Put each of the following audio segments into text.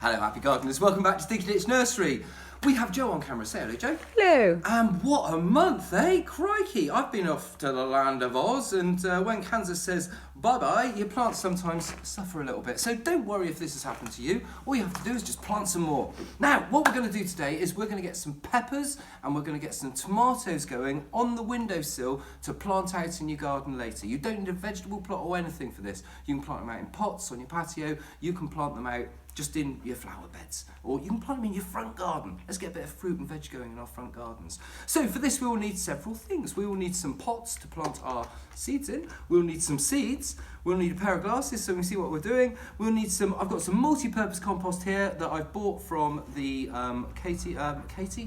Hello, happy gardeners. Welcome back to Sticky Ditch Nursery. We have Joe on camera. Say hello, Joe. Hello. And what a month, eh? Crikey. I've been off to the land of Oz, and when Kansas says bye-bye, your plants sometimes suffer a little bit. So don't worry if this has happened to you. All you have to do is just plant some more. Now, what we're going to do today is we're going to get some peppers and we're going to get some tomatoes going on the windowsill to plant out in your garden later. You don't need a vegetable plot or anything for this. You can plant them out in pots on your patio. You can plant them out just in your flower beds, or you can plant them in your front garden. Let's get a bit of fruit and veg going in our front gardens. So for this we will need several things. We will need some pots to plant our seeds in. We'll need some seeds. We'll need a pair of glasses so we can see what we're doing. We'll need some, I've got some multi-purpose compost here that I've bought from the Katie,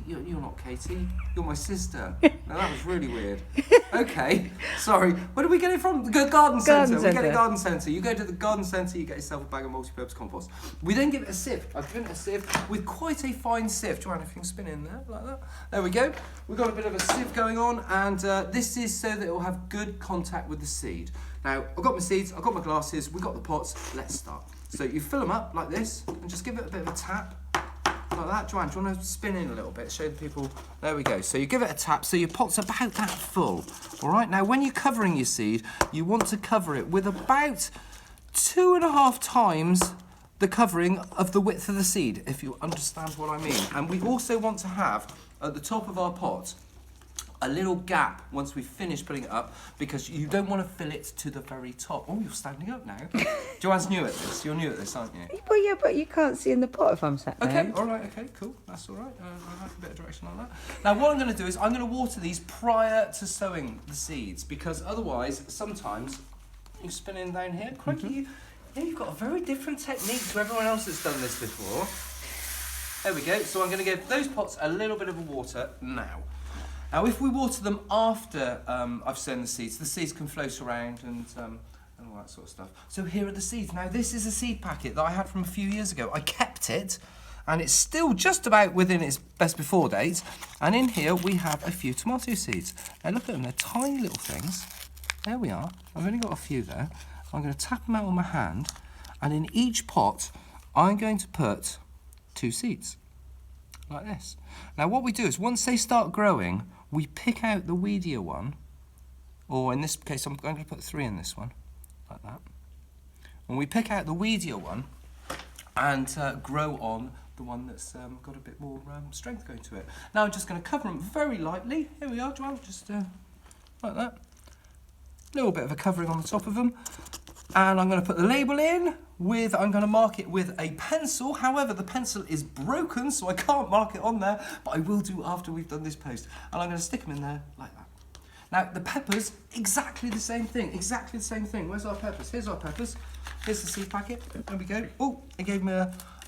you're not Katie, you're my sister. Now that was really weird. Okay, sorry. Where did we get it from? The garden centre. We get it garden centre. You go to the garden centre, you get yourself a bag of multi-purpose compost. We then give it a sieve. I've given it a sieve with quite a fine sieve. Joanne, if you can spin in there like that. There we go. We've got a bit of a sieve going on, and this is so that it will have good contact with the seed. Now, I've got my seeds, I've got my glasses, we've got the pots. Let's start. So you fill them up like this and just give it a bit of a tap. Like that. Joanne, do you want to spin in a little bit? Show the people. There we go. So you give it a tap. So your pot's about that full. All right. Now, when you're covering your seed, you want to cover it with about 2.5 times the covering of the width of the seed, if you understand what I mean. And we also want to have, at the top of our pot, a little gap once we've finished putting it up, because you don't want to fill it to the very top. Oh, you're standing up now. Joanne's new at this. You're new at this, aren't you? Well, yeah, but you can't see in the pot if I'm sat there. Okay, all right, okay, cool. That's all right. I like a bit of direction on that. Now, what I'm going to do is I'm going to water these prior to sowing the seeds, because otherwise, sometimes, you spin in down here, crikey, you've got a very different technique to everyone else that's done this before. There we go. So I'm going to give those pots a little bit of a water now. Now, if we water them after I've sown the seeds can float around and all that sort of stuff. So here are the seeds. Now, this is a seed packet that I had from a few years ago. I kept it, and it's still just about within its best before date. And in here, we have a few tomato seeds. Now, look at them. They're tiny little things. There we are. I've only got a few there. I'm going to tap them out with my hand, and in each pot, I'm going to put 2 seeds, like this. Now, what we do is once they start growing, we pick out the weedier one, or in this case, I'm going to put 3 in this one, like that. And we pick out the weedier one and grow on the one that's got a bit more strength going to it. Now I'm just going to cover them very lightly. Here we are, Joanne, just like that. A little bit of a covering on the top of them. And I'm going to put the label in with, I'm going to mark it with a pencil. However, the pencil is broken, so I can't mark it on there, but I will do after we've done this post. And I'm going to stick them in there like that. Now, the peppers, exactly the same thing, exactly the same thing. Where's our peppers? Here's our peppers. Here's the seed packet. There we go. Oh, it gave me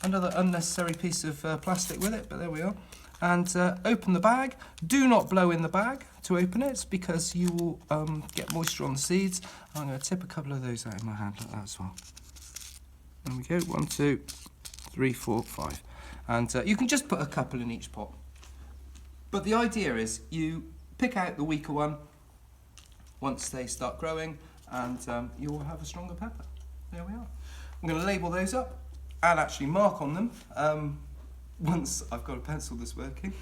another unnecessary piece of plastic with it, but there we are. And open the bag. Do not blow in the bag to open it, because you will get moisture on the seeds. I'm going to tip a couple of those out in my hand like that as well. There we go. 1, 2, 3, 4, 5. And you can just put a couple in each pot. But the idea is you pick out the weaker one once they start growing, and you will have a stronger pepper. There we are. I'm going to label those up and actually mark on them once I've got a pencil that's working.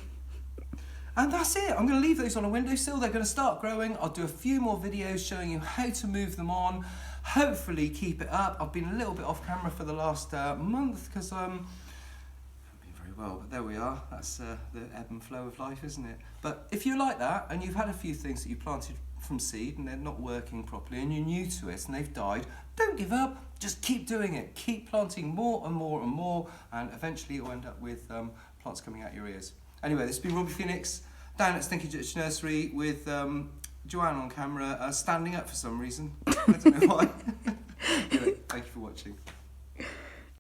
And that's it. I'm going to leave those on a windowsill. They're going to start growing. I'll do a few more videos showing you how to move them on. Hopefully keep it up. I've been a little bit off camera for the last month because I haven't been very well, but there we are. That's the ebb and flow of life, isn't it? But if you like that and you've had a few things that you planted from seed and they're not working properly and you're new to it and they've died, don't give up. Just keep doing it. Keep planting more and more and more, and eventually you'll end up with plants coming out your ears. Anyway, this has been Robbie Phoenix down at Sticky Ditch Nursery with Joanne on camera standing up for some reason. I don't know why. Anyway, thank you for watching.